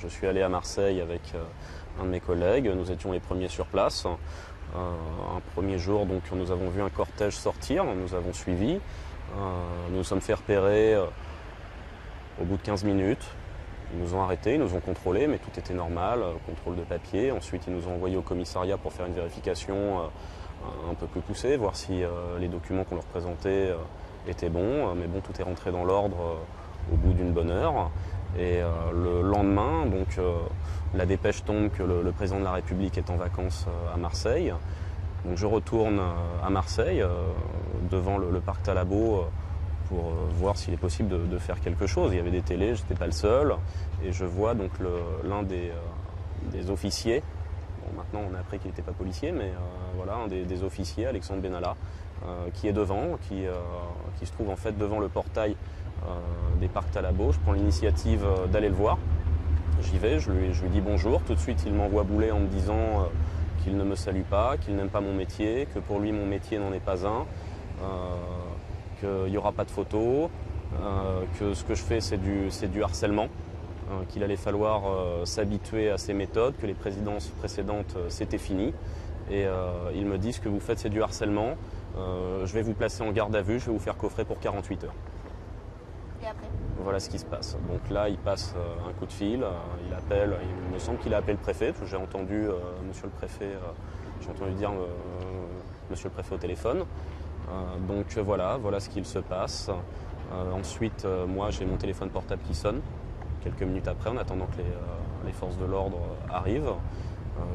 Je suis allé à Marseille avec un de mes collègues, nous étions les premiers sur place. Un premier jour, donc, nous avons vu un cortège sortir, nous avons suivi. Nous nous sommes fait repérer au bout de 15 minutes. Ils nous ont arrêtés, ils nous ont contrôlés, mais tout était normal, contrôle de papier. Ensuite, ils nous ont envoyés au commissariat pour faire une vérification un peu plus poussée, voir si les documents qu'on leur présentait étaient bons. Mais bon, tout est rentré dans l'ordre au bout d'une bonne heure. Et le lendemain, donc, la dépêche tombe que le président de la République est en vacances à Marseille. Donc je retourne à Marseille, devant le parc Talabot, pour voir s'il est possible de faire quelque chose. Il y avait des télés, je n'étais pas le seul. Et je vois donc l'un des officiers. Bon, maintenant on a appris qu'il n'était pas policier, mais voilà, un des officiers, Alexandre Benalla, qui est devant, qui se trouve en fait devant le portail des parcs Talabot. Je prends l'initiative d'aller le voir. J'y vais, je lui dis bonjour. Tout de suite, il m'envoie bouler en me disant qu'il ne me salue pas, qu'il n'aime pas mon métier, que pour lui, mon métier n'en est pas un, qu'il n'y aura pas de photos, que ce que je fais, c'est du harcèlement, qu'il allait falloir s'habituer à ces méthodes, que les présidences précédentes, c'était fini. Et il me dit, ce que vous faites, c'est du harcèlement. Je vais vous placer en garde à vue, je vais vous faire coffrer pour 48 heures. Et après ? Voilà ce qui se passe. Donc là, il passe un coup de fil, il appelle, il me semble qu'il a appelé le préfet, parce que j'ai entendu monsieur le préfet, j'ai entendu dire monsieur le préfet au téléphone. Donc voilà ce qu'il se passe. Ensuite, moi, j'ai mon téléphone portable qui sonne, quelques minutes après, en attendant que les forces de l'ordre arrivent.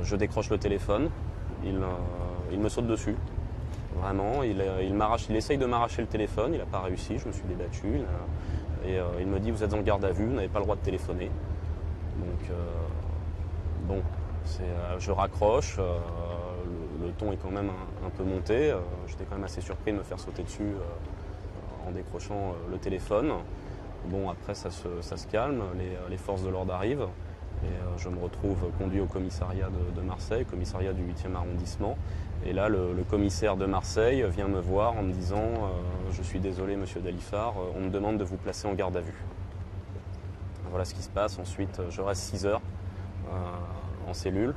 Je décroche le téléphone, il me saute dessus. Vraiment, il essaye de m'arracher le téléphone, il n'a pas réussi, je me suis débattu. Et il me dit, vous êtes en garde à vue, vous n'avez pas le droit de téléphoner. Donc, bon, je raccroche, le ton est quand même un peu monté. J'étais quand même assez surpris de me faire sauter dessus en décrochant le téléphone. Bon, après, ça se calme, les forces de l'ordre arrivent. Et je me retrouve conduit au commissariat de Marseille, commissariat du 8e arrondissement. Et là, le commissaire de Marseille vient me voir en me disant je suis désolé, monsieur Dalifard, on me demande de vous placer en garde à vue. Voilà ce qui se passe. Ensuite, je reste 6 heures en cellule,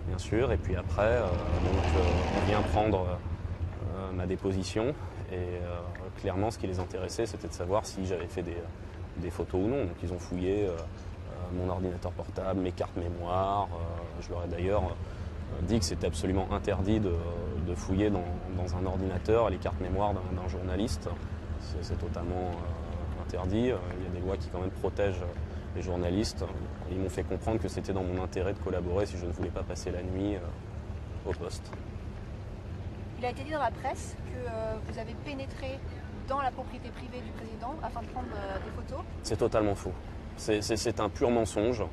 bien sûr. Et puis après, on vient prendre ma déposition. Et clairement, ce qui les intéressait, c'était de savoir si j'avais fait des photos ou non. Donc ils ont fouillé mon ordinateur portable, mes cartes mémoire. Je leur ai d'ailleurs dit que c'était absolument interdit de fouiller dans un ordinateur les cartes mémoire d'un journaliste. C'est totalement interdit. Il y a des lois qui quand même protègent les journalistes. Ils m'ont fait comprendre que c'était dans mon intérêt de collaborer si je ne voulais pas passer la nuit au poste. Il a été dit dans la presse que vous avez pénétré dans la propriété privée du président afin de prendre des photos. C'est totalement faux. C'est un pur mensonge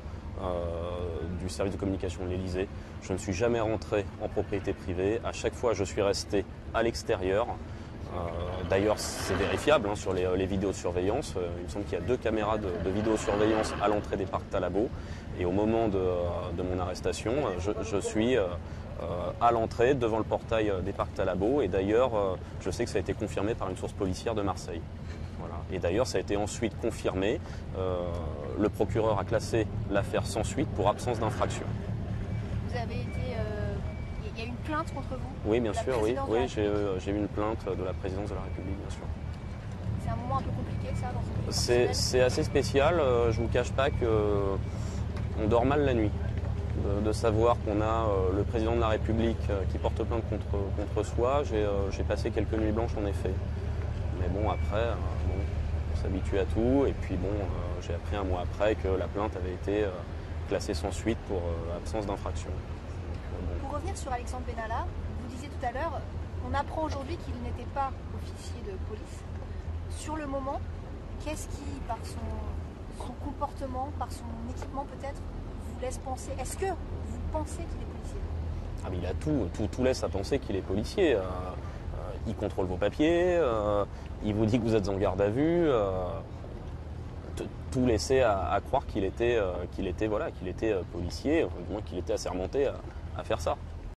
du service de communication de l'Élysée. Je ne suis jamais rentré en propriété privée. À chaque fois, je suis resté à l'extérieur. D'ailleurs, c'est vérifiable sur les vidéosurveillances. Il me semble qu'il y a 2 caméras de vidéosurveillance à l'entrée des parcs Talabot. Et au moment de mon arrestation, je suis à l'entrée, devant le portail des parcs Talabot. Et d'ailleurs, je sais que ça a été confirmé par une source policière de Marseille. Voilà. Et d'ailleurs, ça a été ensuite confirmé. Le procureur a classé l'affaire sans suite pour absence d'infraction. Vous avez été... Il y a eu une plainte contre vous? Oui, bien sûr, oui j'ai eu une plainte de la présidence de la République, bien sûr. C'est un moment un peu compliqué, ça, dans cette vie? C'est assez spécial. Je ne vous cache pas qu'on dort mal la nuit. De savoir qu'on a le président de la République qui porte plainte contre soi. J'ai passé quelques nuits blanches, en effet. Mais bon, après, on s'habitue à tout. Et puis bon, j'ai appris un mois après que la plainte avait été classée sans suite pour absence d'infraction. Pour revenir sur Alexandre Benalla, vous disiez tout à l'heure, on apprend aujourd'hui qu'il n'était pas officier de police. Sur le moment, qu'est-ce qui, par son comportement, par son équipement peut-être, vous laisse penser? Est-ce que vous pensez qu'il est policier? Ah, mais il a tout laisse à penser qu'il est policier. Il contrôle vos papiers, il vous dit que vous êtes en garde à vue. Tout laissait à croire qu'il était policier, ou du moins qu'il était assermenté à faire ça.